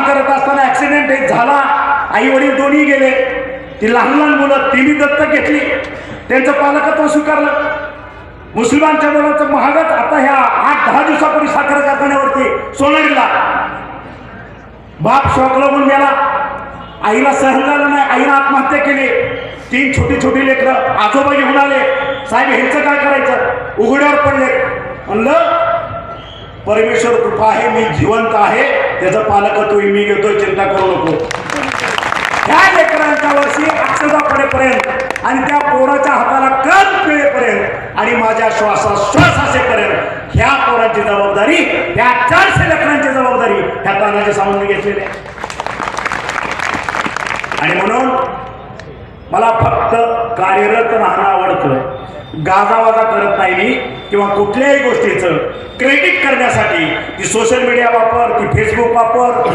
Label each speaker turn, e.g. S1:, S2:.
S1: करत असताना ऍक्सिडेंट एक झाला, आई वडील दोन्ही गेले, ती लहान लहान मुलं तिन्ही दत्तक घेतली, त्यांचं पालकत्व स्वीकारलं. मुस्लिमांच्या मुलाचं महागत आता ह्या 8-10 दिवसापूर्वी साखर कारखान्यावरती सोनारीला बाप शॉकला होऊन गेला, आईला सहन झालं नाही, आईनं आत्महत्या केली. 3 छोटी छोटी लेकरं आजोबा घेऊन आले, साहेब ह्यांचं काय करायचं, उघड्यावर पडले. म्हणलं परमेश्वर कृपा आहे, मी जिवंत आहे, त्याचं पालकत्व मी घेतोय, चिंता करू नको. ह्या लेकरांच्या वर्षी अक्षता पडेपर्यंत आणि त्या पोराच्या हाताला कण पिळेपर्यंत आणि माझ्या श्वासाश्वास असेपर्यंत ह्या पोराची जबाबदारी, त्या 400 लेकरांची जबाबदारी ह्या तानाजी सावंतने घेतलेली आहे. आणि म्हणून मला फक्त कार्यरत राहणं आवडतं, गाजावाजा करत नाही मी, किंवा कुठल्याही गोष्टीचं क्रेडिट करण्यासाठी ती सोशल मीडिया वापर, ती फेसबुक वापर,